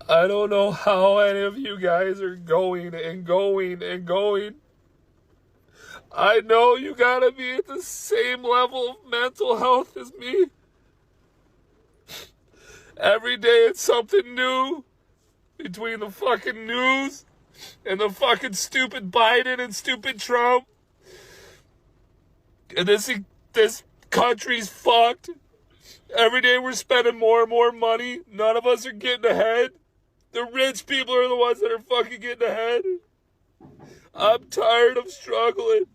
I don't know how any of you guys are going and going and going. I know you gotta be at the same level of mental health as me. Every day it's something new between the fucking news and the fucking stupid Biden and stupid Trump. And this country's fucked. Every day we're spending more and more money. None of us are getting ahead. The rich people are the ones that are fucking getting ahead. I'm tired of struggling.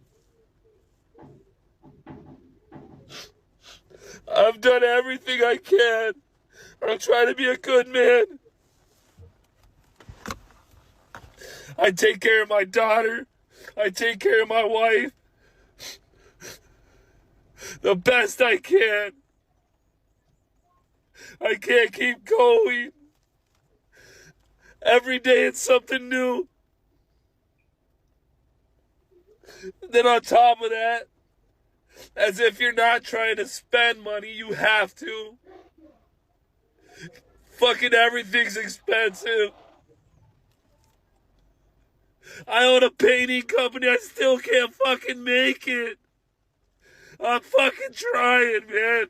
I've done everything I can. I'm trying to be a good man. I take care of my daughter. I take care of my wife. The best I can. I can't keep going. Every day it's something new. Then on top of that, as if you're not trying to spend money, you have to. Fucking everything's expensive. I own a painting company. I still can't fucking make it. I'm fucking trying, man.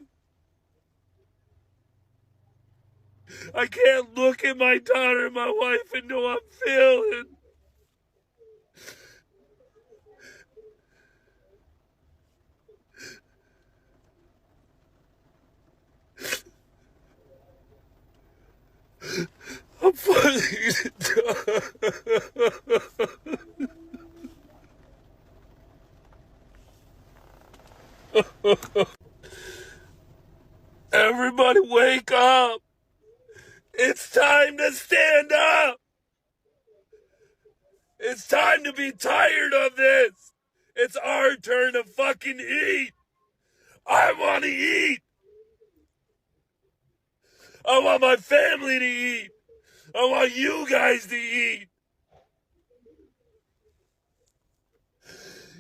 I can't look at my daughter and my wife and know I'm failing. I'm fucking Everybody wake up. It's time to stand up. It's time to be tired of this. It's our turn to fucking eat. I want to eat. I want my family to eat. I want you guys to eat.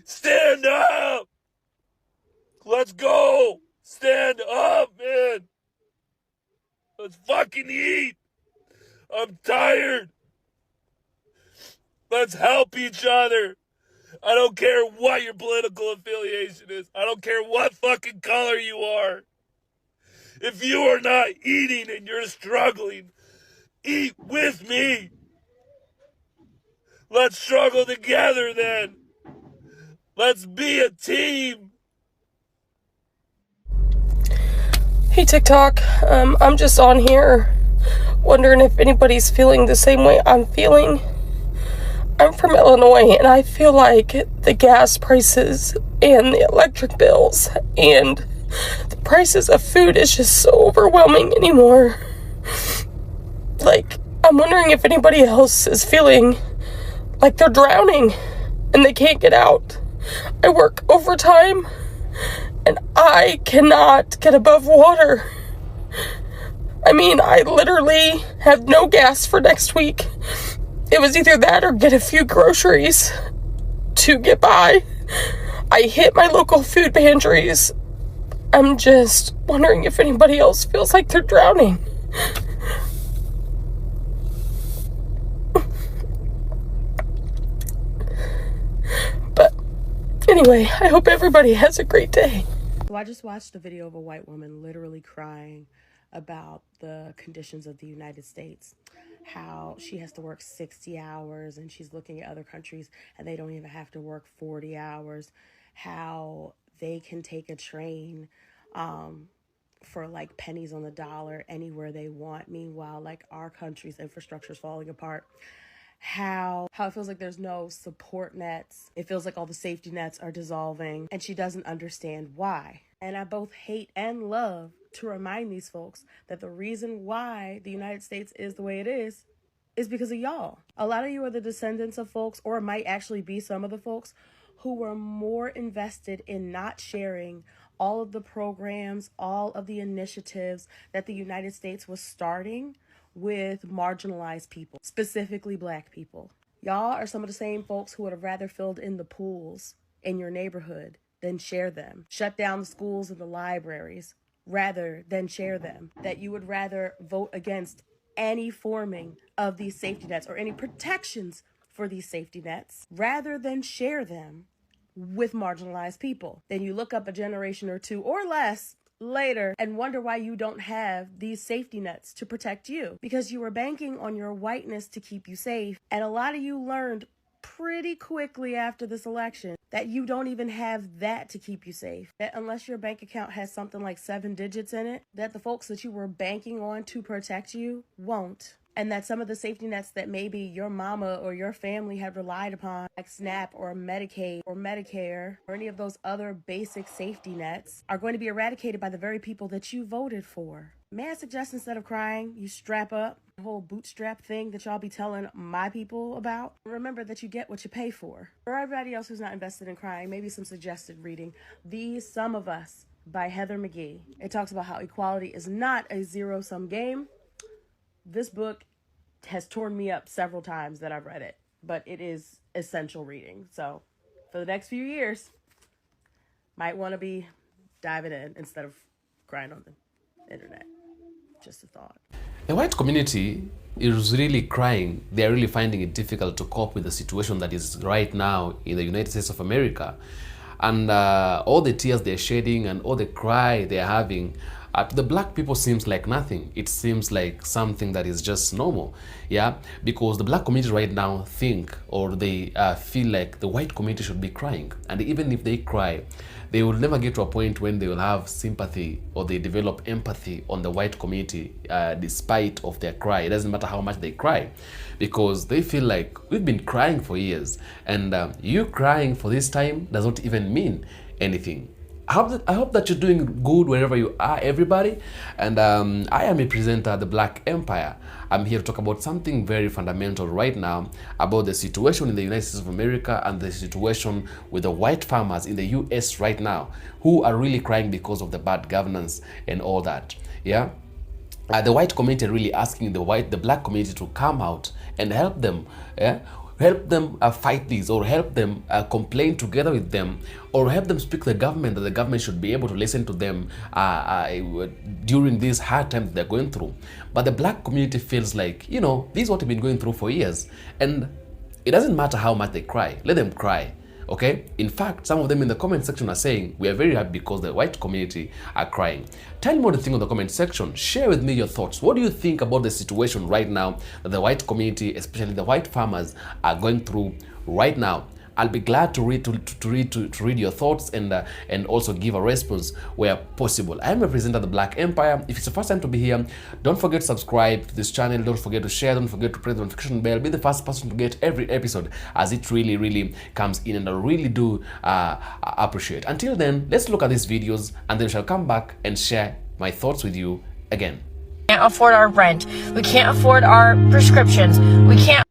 Stand up. Let's go. Stand up, man. Let's fucking eat. I'm tired. Let's help each other. I don't care what your political affiliation is. I don't care what fucking color you are. If you are not eating and you're struggling, eat with me. Let's struggle together then. Let's be a team. Hey TikTok, I'm just on here wondering if anybody's feeling the same way I'm feeling. I'm from Illinois and I feel like the gas prices and the electric bills and the prices of food is just so overwhelming anymore. Like, I'm wondering if anybody else is feeling like they're drowning and they can't get out. I work overtime and I cannot get above water. I mean, I literally have no gas for next week. It was either that or get a few groceries to get by. I hit my local food pantries. I'm just wondering if anybody else feels like they're drowning. But anyway, I hope everybody has a great day. So I just watched a video of a white woman literally crying about the conditions of the United States, how she has to work 60 hours and she's looking at other countries and they don't even have to work 40 hours, how they can take a train for like pennies on the dollar anywhere they want. Meanwhile, like our country's infrastructure is falling apart. How it feels like there's no support nets. It feels like all the safety nets are dissolving and she doesn't understand why. And I both hate and love to remind these folks that the reason why the United States is the way it is because of y'all. A lot of you are the descendants of folks, or it might actually be some of the folks who were more invested in not sharing all of the programs, all of the initiatives that the United States was starting with marginalized people, specifically Black people. Y'all are some of the same folks who would have rather filled in the pools in your neighborhood than share them. Shut down the schools and the libraries rather than share them. That you would rather vote against any forming of these safety nets or any protections for these safety nets rather than share them with marginalized people. Then you look up a generation or two or less later and wonder why you don't have these safety nets to protect you, because you were banking on your whiteness to keep you safe. And a lot of you learned pretty quickly after this election that you don't even have that to keep you safe. That unless your bank account has something like 7 digits in it, that the folks that you were banking on to protect you won't. And that some of the safety nets that maybe your mama or your family had relied upon, like SNAP or Medicaid or Medicare or any of those other basic safety nets, are going to be eradicated by the very people that you voted for. May I suggest, instead of crying, you strap up? The whole bootstrap thing that y'all be telling my people about. Remember that you get what you pay for. For everybody else who's not invested in crying, maybe some suggested reading. These Some of Us by Heather McGhee. It talks about how equality is not a zero-sum game. This book has torn me up several times that I've read it, but it is essential reading. So for the next few years, might want to be diving in instead of crying on the internet. Just a thought. The white community is really crying. They are really finding it difficult to cope with the situation that is right now in the United States of America. And all the tears they're shedding and all the cry they're having, to the black people seems like nothing. It seems like something that is just normal, yeah? Because the black community right now think, or they feel like the white community should be crying. And even if they cry, they will never get to a point when they will have sympathy or they develop empathy on the white community despite of their cry. It doesn't matter how much they cry, because they feel like we've been crying for years, and you crying for this time does not even mean anything. I hope that you're doing good wherever you are, everybody. And I am a presenter at the Black Empire. I'm here to talk about something very fundamental right now, about the situation in the United States of America and the situation with the white farmers in the US right now, who are really crying because of the bad governance and all that. Yeah. The white community are really asking the black community to come out and help them. Yeah? Help them fight these, or help them complain together with them, or help them speak to the government, that the government should be able to listen to them during these hard times they're going through. But the black community feels like, you know, this is what we've been going through for years, and it doesn't matter how much they cry. Let them cry. Okay? In fact, some of them in the comment section are saying, we are very happy because the white community are crying. Tell me what you think in the comment section. Share with me your thoughts. What do you think about the situation right now that the white community, especially the white farmers, are going through right now? I'll be glad to read your thoughts and also give a response where possible. I am a presenter of the Black Empire. If it's the first time to be here, don't forget to subscribe to this channel. Don't forget to share. Don't forget to press the notification bell. Be the first person to get every episode, as it really comes in, and I really do appreciate. Until then, let's look at these videos, and then shall come back and share my thoughts with you again. We can't afford our rent. We can't afford our prescriptions. We can't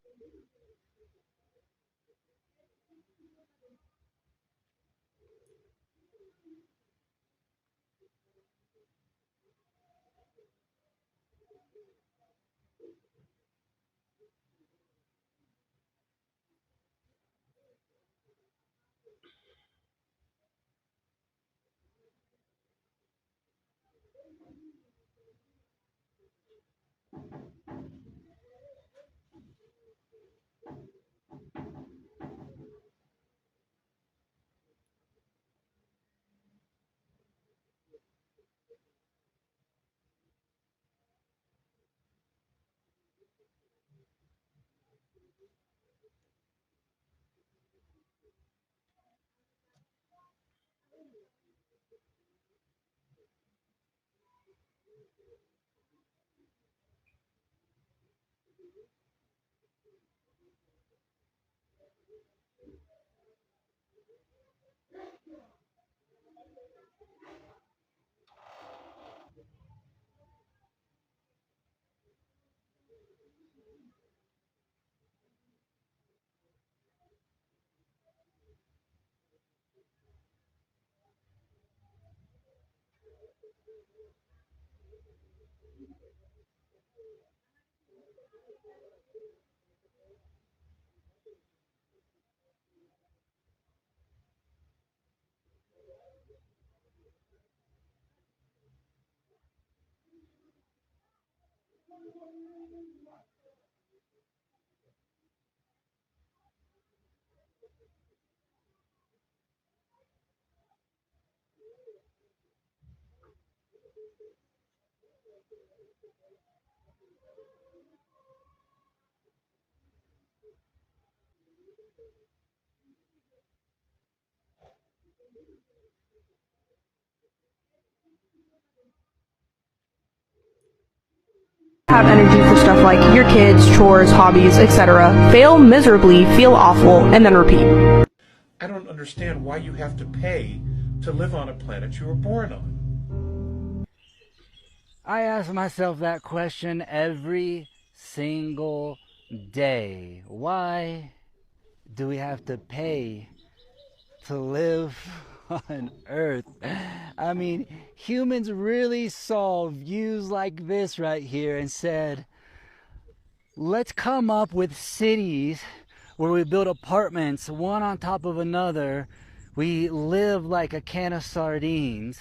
Have energy for stuff like your kids, chores, hobbies, etc. Fail miserably, feel awful, and then repeat. I don't understand why you have to pay to live on a planet you were born on. I ask myself that question every single day. Why do we have to pay to live on Earth? I mean, humans really saw views like this right here and said, let's come up with cities where we build apartments one on top of another. We live like a can of sardines.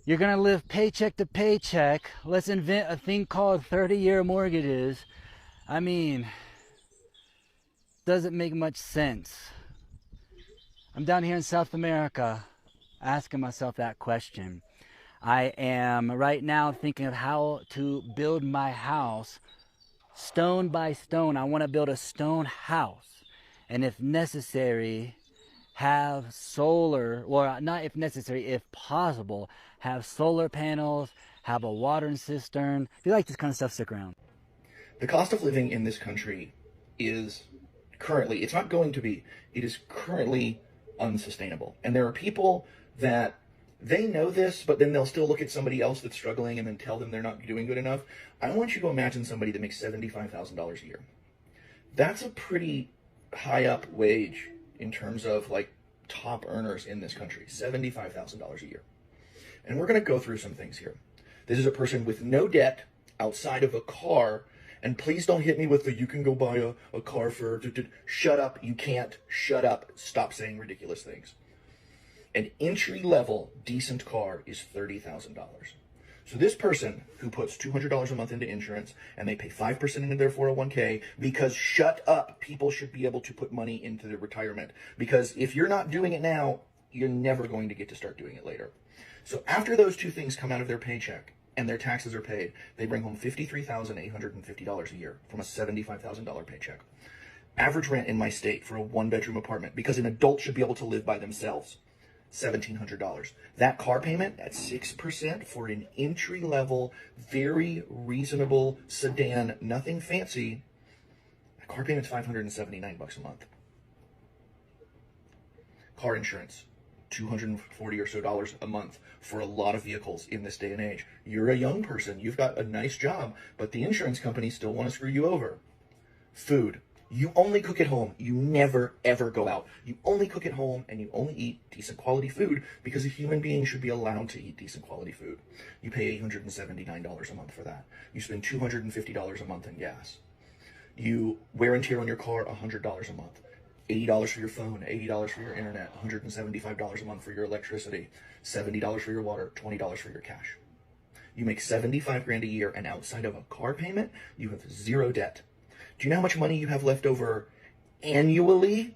You're gonna live paycheck to paycheck. Let's invent a thing called 30-year mortgages. I mean, doesn't make much sense. I'm down here in South America asking myself that question. I am right now thinking of how to build my house stone by stone. I want to build a stone house, and if necessary, have solar, or not if necessary, if possible, have solar panels, have a watering cistern. If you like this kind of stuff, stick around. The cost of living in this country is currently, it's not going to be, it is currently unsustainable. And there are people that they know this, but then they'll still look at somebody else that's struggling and then tell them they're not doing good enough. I want you to imagine somebody that makes $75,000 a year. That's a pretty high up wage in terms of like top earners in this country, $75,000 a year. And we're going to go through some things here. This is a person with no debt outside of a car. And please don't hit me with the, you can go buy a car for, shut up, you can't, shut up, stop saying ridiculous things. An entry-level decent car is $30,000. So this person who puts $200 a month into insurance and they pay 5% into their 401k because, shut up, people should be able to put money into their retirement. Because if you're not doing it now, you're never going to get to start doing it later. So after those two things come out of their paycheck and their taxes are paid, they bring home $53,850 a year from a $75,000 paycheck. Average rent in my state for a one-bedroom apartment, because an adult should be able to live by themselves, $1,700. That car payment at 6% for an entry-level, very reasonable sedan, nothing fancy, that car payment's $579 a month. Car insurance, $240 or so a month for a lot of vehicles in this day and age. You're a young person, you've got a nice job, but the insurance companies still want to screw you over. Food. You only cook at home. You never, ever go out. You only cook at home and you only eat decent quality food because a human being should be allowed to eat decent quality food. You pay $879 a month for that. You spend $250 a month in gas. You wear and tear on your car $100 a month. $80 for your phone, $80 for your internet, $175 a month for your electricity, $70 for your water, $20 for your cash. You make $75,000 a year, and outside of a car payment, you have zero debt. Do you know how much money you have left over annually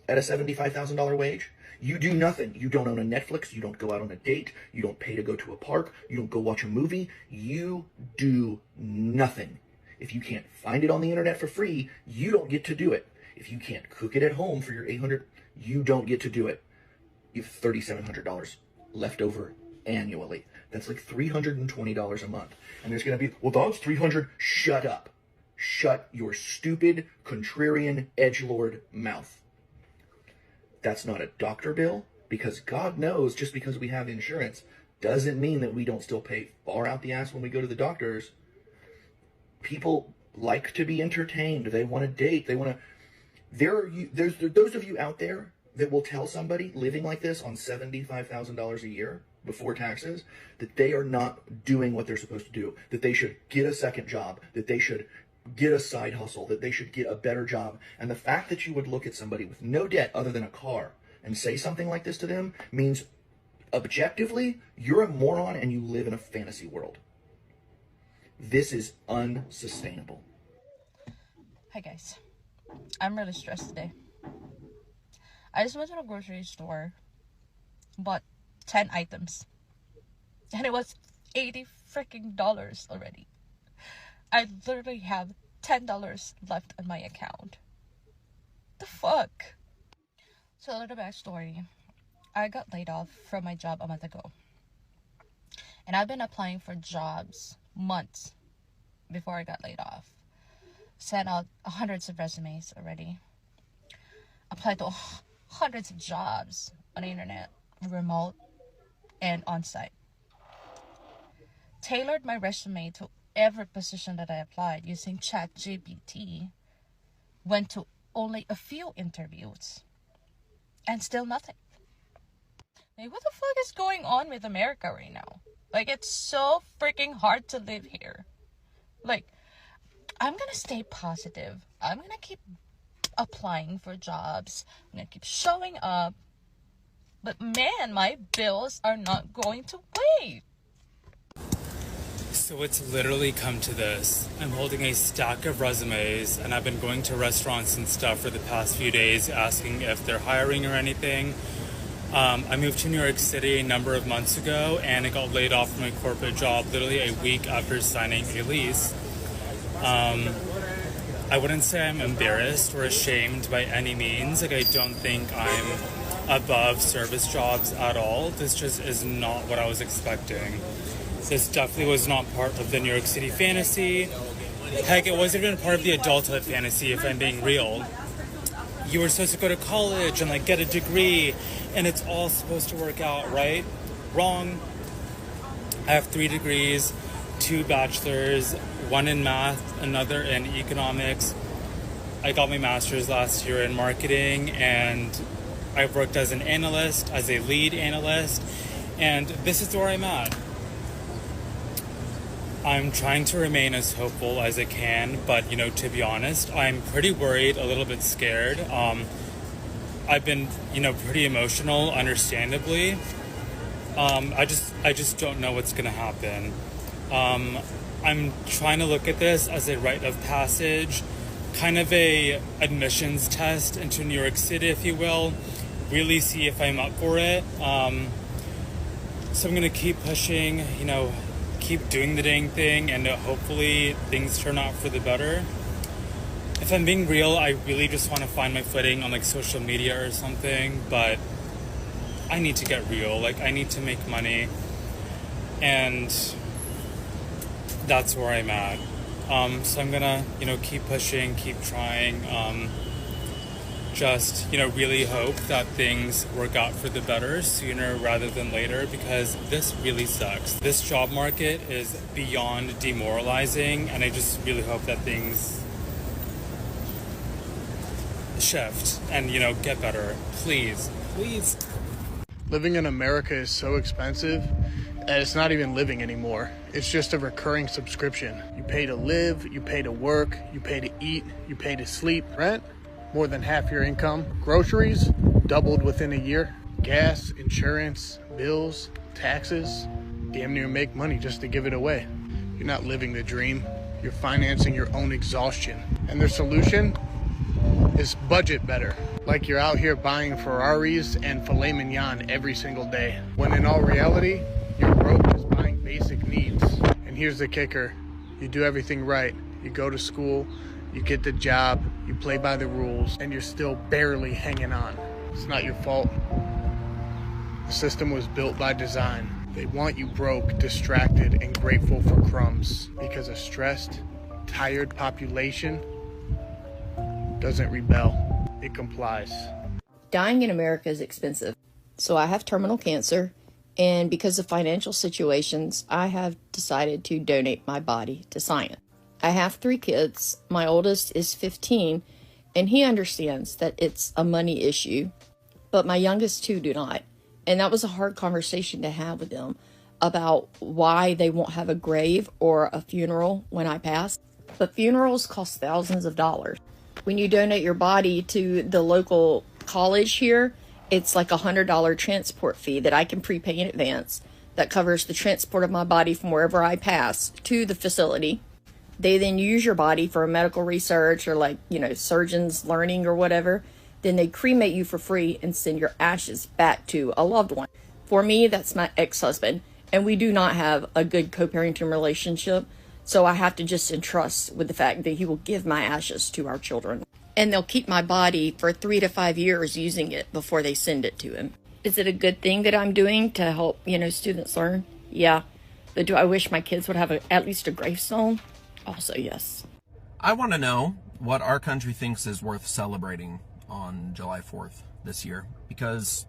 at a $75,000 wage? You do nothing. You don't own a Netflix. You don't go out on a date. You don't pay to go to a park. You don't go watch a movie. You do nothing. If you can't find it on the internet for free, you don't get to do it. If you can't cook it at home for your $800, you don't get to do it. You have $3,700 left over annually. That's like $320 a month. And there's going to be, well, that's $300. Shut up. Shut your stupid, contrarian, edgelord mouth. That's not a doctor bill, because God knows just because we have insurance doesn't mean that we don't still pay far out the ass when we go to the doctors. People like to be entertained. They want to date. They want to... There's those of you out there that will tell somebody living like this on $75,000 a year before taxes that they are not doing what they're supposed to do, that they should get a second job, that they should get a side hustle, that they should get a better job. And the fact that you would look at somebody with no debt other than a car and say something like this to them means objectively you're a moron and you live in a fantasy world. This is unsustainable. Hi guys, I'm really stressed today. I just went to the grocery store, bought 10 items, and it was $80 freaking already. I literally have $10 left on my account. The fuck? So a little backstory. I got laid off from my job a month ago. And I've been applying for jobs months before I got laid off. Sent out hundreds of resumes already. Applied to hundreds of jobs on the internet, remote and on-site. Tailored my resume to every position that I applied using ChatGPT. Went to only a few interviews. And still nothing. Like, what the fuck is going on with America right now? Like, it's so freaking hard to live here. Like, I'm gonna stay positive. I'm gonna keep applying for jobs. I'm gonna keep showing up. But man, my bills are not going to wait. So it's literally come to this. I'm holding a stack of resumes, and I've been going to restaurants and stuff for the past few days asking if they're hiring or anything. I moved to New York City a number of months ago, and I got laid off from my corporate job literally a week after signing a lease. I wouldn't say I'm embarrassed or ashamed by any means. Like, I don't think I'm above service jobs at all. This just is not what I was expecting. This definitely was not part of the New York City fantasy. Heck, it wasn't even part of the adulthood fantasy, if I'm being real. You were supposed to go to college and like get a degree, and it's all supposed to work out, right? Wrong. I have 3 degrees, 2 bachelors, 1 in math, another in economics. I got my master's last year in marketing, and I've worked as an analyst, as a lead analyst, and this is where I'm at. I'm trying to remain as hopeful as I can, but, you know, to be honest, I'm pretty worried, a little bit scared. I've been, you know, pretty emotional, understandably. I just don't know what's going to happen. I'm trying to look at this as a rite of passage, kind of a admissions test into New York City, if you will, really see if I'm up for it. So I'm going to keep pushing, you know, keep doing the dang thing, and hopefully things turn out for the better. If I'm being real, I really just want to find my footing on like social media or something, but I need to get real. Like, I need to make money, and that's where I'm at. So I'm gonna, you know, keep pushing, keep trying, just, you know, really hope that things work out for the better sooner rather than later, because this really sucks. This job market is beyond demoralizing, and I just really hope that things shift and, you know, get better. Please. Living in America is so expensive that it's not even living anymore. It's just a recurring subscription. You pay to live, you pay to work, you pay to eat, you pay to sleep. Rent, more than half your income. Groceries, doubled within a year. Gas, insurance, bills, taxes, damn near make money just to give it away. You're not living the dream. You're financing your own exhaustion. And their solution is budget better. Like you're out here buying Ferraris and filet mignon every single day, when in all reality, you're broke just buying basic needs. And here's the kicker. You do everything right. You go to school, you get the job, you play by the rules, and you're still barely hanging on. It's not your fault. The system was built by design. They want you broke, distracted, and grateful for crumbs, because a stressed, tired population doesn't rebel, it complies. Dying in America is expensive. So I have terminal cancer, and because of financial situations, I have decided to donate my body to science. I have 3 kids. My oldest is 15, and he understands that it's a money issue, but my youngest 2 do not. And that was a hard conversation to have with them about why they won't have a grave or a funeral when I pass. But funerals cost thousands of dollars. When you donate your body to the local college here, it's like $100 transport fee that I can prepay in advance. that covers the transport of my body from wherever I pass to the facility. They then use your body for medical research or surgeons learning or whatever. Then they cremate you for free and send your ashes back to a loved one. For me, that's my ex-husband, and we do not have a good co-parenting relationship, so I have to just entrust with the fact that he will give my ashes to our children. And they'll keep my body for 3 to 5 years using it before they send it to him. Is it a good thing that I'm doing to help, students learn? Yeah. But do I wish my kids would have at least a gravestone? Also, yes. I want to know what our country thinks is worth celebrating on July 4th this year, because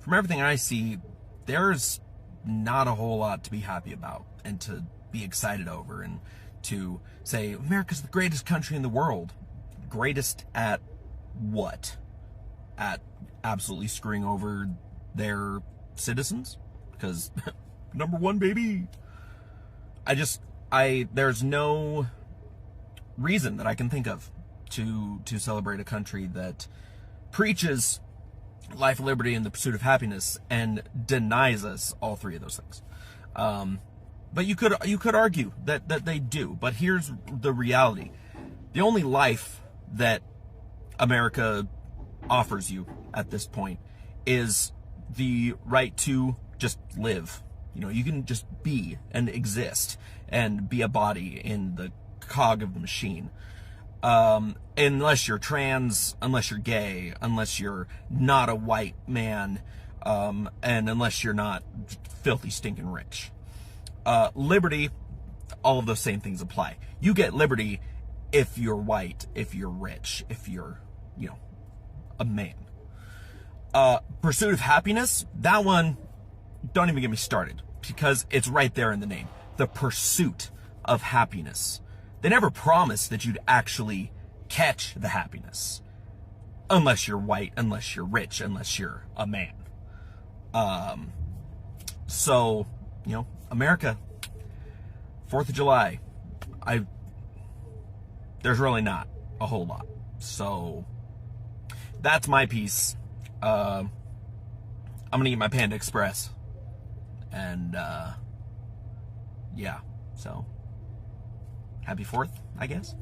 from everything I see, there's not a whole lot to be happy about and to be excited over and to say America's the greatest country in the world. Greatest at what? At absolutely screwing over their citizens? Because number one, baby. There's no reason that I can think of to celebrate a country that preaches life, liberty, and the pursuit of happiness and denies us all three of those things. But you could argue that they do. But here's the reality: the only life that America offers you at this point is the right to just live. You can just be and exist and be a body in the cog of the machine. Unless you're trans, unless you're gay, unless you're not a white man, and unless you're not filthy stinking rich. Liberty, all of those same things apply. You get liberty if you're white, if you're rich, if you're, a man. Pursuit of happiness, that one, don't even get me started, because it's right there in the name. The pursuit of happiness. They never promised that you'd actually catch the happiness. Unless you're white, unless you're rich, unless you're a man. So, America, 4th of July, there's really not a whole lot. So, that's my piece. I'm gonna eat my Panda Express. And, yeah, so, happy 4th, I guess.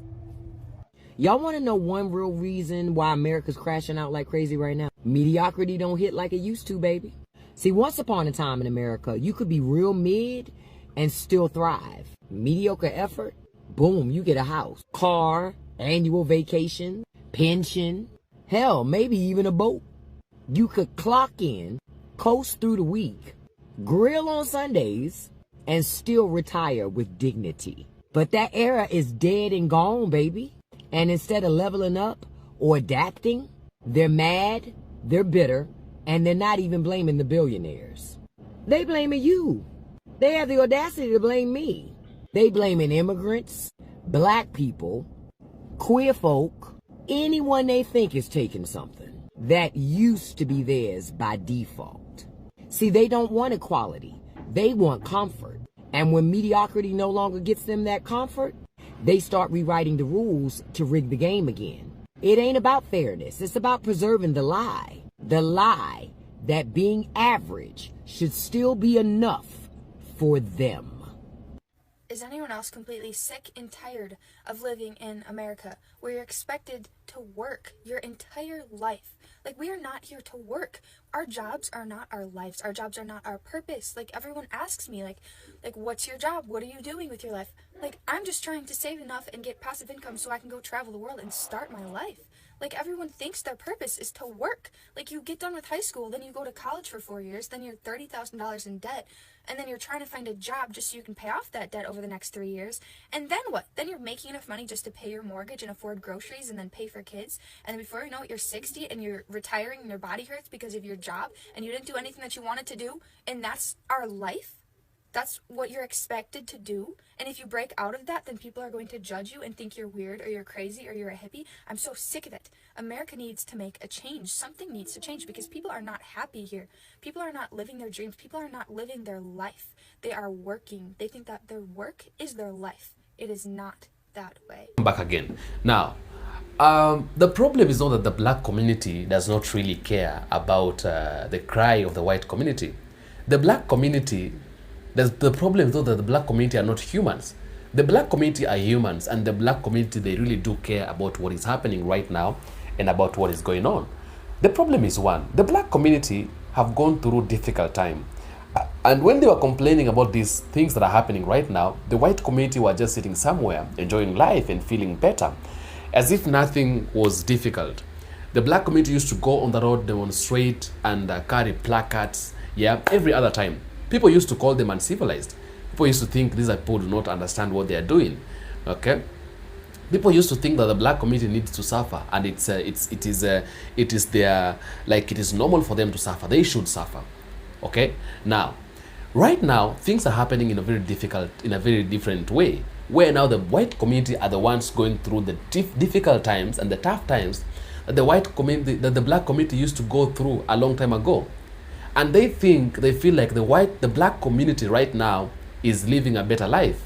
Y'all want to know one real reason why America's crashing out like crazy right now? Mediocrity don't hit like it used to, baby. See, once upon a time in America, you could be real mid and still thrive. Mediocre effort, boom, you get a house, car, annual vacation, pension, hell, maybe even a boat. You could clock in, coast through the week, grill on Sundays, and still retire with dignity. But that era is dead and gone, baby. And instead of leveling up or adapting, they're mad, they're bitter, and they're not even blaming the billionaires. They blaming you. They have the audacity to blame me. They blaming immigrants, black people, queer folk, anyone they think is taking something that used to be theirs by default. See, they don't want equality. They want comfort. And when mediocrity no longer gets them that comfort, they start rewriting the rules to rig the game again. It ain't about fairness. It's about preserving the lie. The lie that being average should still be enough for them. Is anyone else completely sick and tired of living in America where you're expected to work your entire life? Like, we are not here to work. Our jobs are not our lives. Our jobs are not our purpose. Like, everyone asks me, like, what's your job? What are you doing with your life? Like, I'm just trying to save enough and get passive income so I can go travel the world and start my life. Like, everyone thinks their purpose is to work. Like, you get done with high school, then you go to college for 4 years, then you're $30,000 in debt, and then you're trying to find a job just so you can pay off that debt over the next 3 years. And then what? Then you're making enough money just to pay your mortgage and afford groceries and then pay for kids. And then before you know it, you're 60 and you're retiring and your body hurts because of your job and you didn't do anything that you wanted to do. And that's our life. That's what you're expected to do. And if you break out of that, then people are going to judge you and think you're weird or you're crazy or you're a hippie. I'm so sick of it. America needs to make a change. Something needs to change because people are not happy here. People are not living their dreams. People are not living their life. They are working. They think that their work is their life. It is not that way. Back again. Now, the problem is not that the black community does not really care about the cry of the white community. The black community The problem is though that the black community are not humans. The black community are humans, and the black community, they really do care about what is happening right now and about what is going on. The problem is one, the black community have gone through difficult time. And when they were complaining about these things that are happening right now, the white community were just sitting somewhere, enjoying life and feeling better, as if nothing was difficult. The black community used to go on the road, demonstrate, and carry placards, every other time. People used to call them uncivilized. People used to think these are people who do not understand what they are doing, okay? People used to think that the black community needs to suffer, and it is normal for them to suffer. They should suffer, okay? Now, right now, things are happening in a very different way, where now the white community are the ones going through the difficult times and the tough times that the black community used to go through a long time ago. And they feel like the black community right now is living a better life.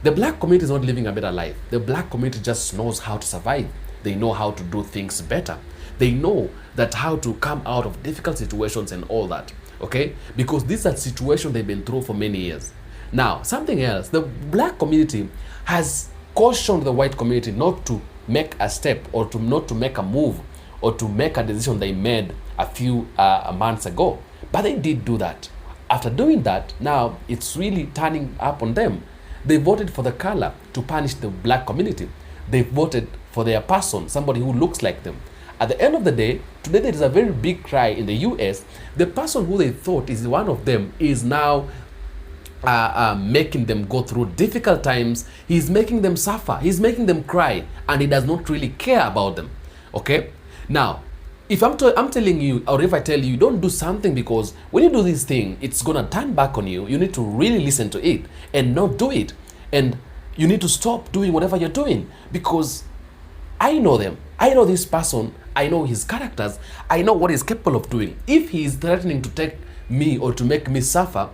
The black community is not living a better life. The black community just knows how to survive. They know how to do things better. They know that how to come out of difficult situations and all that, okay? Because these are situations they've been through for many years. Now, something else, the black community has cautioned the white community not to make a step or not to make a move or to make a decision they made a few months ago. But they did do that. After doing that, now it's really turning up on them. They voted for the color to punish the black community. They voted for their person, somebody who looks like them. At the end of the day, today there is a very big cry in the US. The person who they thought is one of them is now making them go through difficult times. He's making them suffer. He's making them cry, and he does not really care about them. Okay? Now, if I'm telling you, or if I tell you, don't do something, because when you do this thing, it's gonna turn back on you. You need to really listen to it and not do it. And you need to stop doing whatever you're doing, because I know them. I know this person. I know his characters. I know what he's capable of doing. If he is threatening to take me or to make me suffer,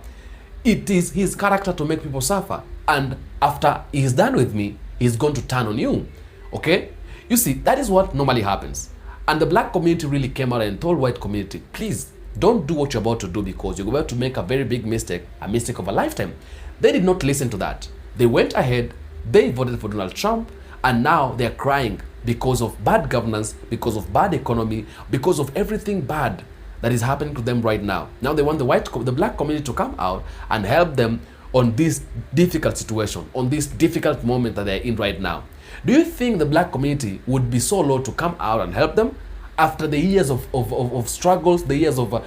it is his character to make people suffer. And after he's done with me, he's going to turn on you. Okay? You see, that is what normally happens. And the black community really came out and told white community, please don't do what you're about to do, because you're about to make a very big mistake, a mistake of a lifetime. They did not listen to that. They went ahead, they voted for Donald Trump, and now they're crying because of bad governance, because of bad economy, because of everything bad that is happening to them right now. Now they want the black community to come out and help them on this difficult situation, on this difficult moment that they're in right now. Do you think the black community would be so low to come out and help them after the years of struggles, the years let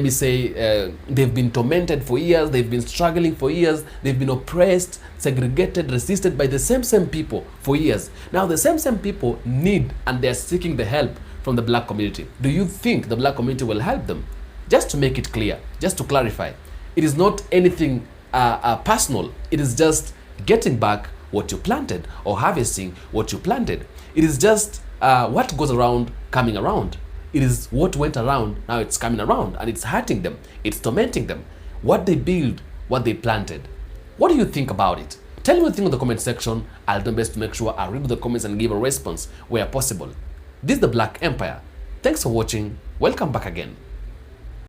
me say, they've been tormented for years, they've been struggling for years, they've been oppressed, segregated, resisted by the same people for years. Now the same people need, and they're seeking the help from the black community. Do you think the black community will help them? Just to make it clear, just to clarify, it is not anything personal. It is just getting back what you planted, or harvesting what you planted. It is just what goes around coming around. It is what went around, now it's coming around, and it's hurting them, it's tormenting them. What they build, what they planted. What do you think about it? Tell me what you think in the comment section. I'll do my best to make sure I read the comments and give a response where possible. This is the Black Empire. Thanks for watching. Welcome back again.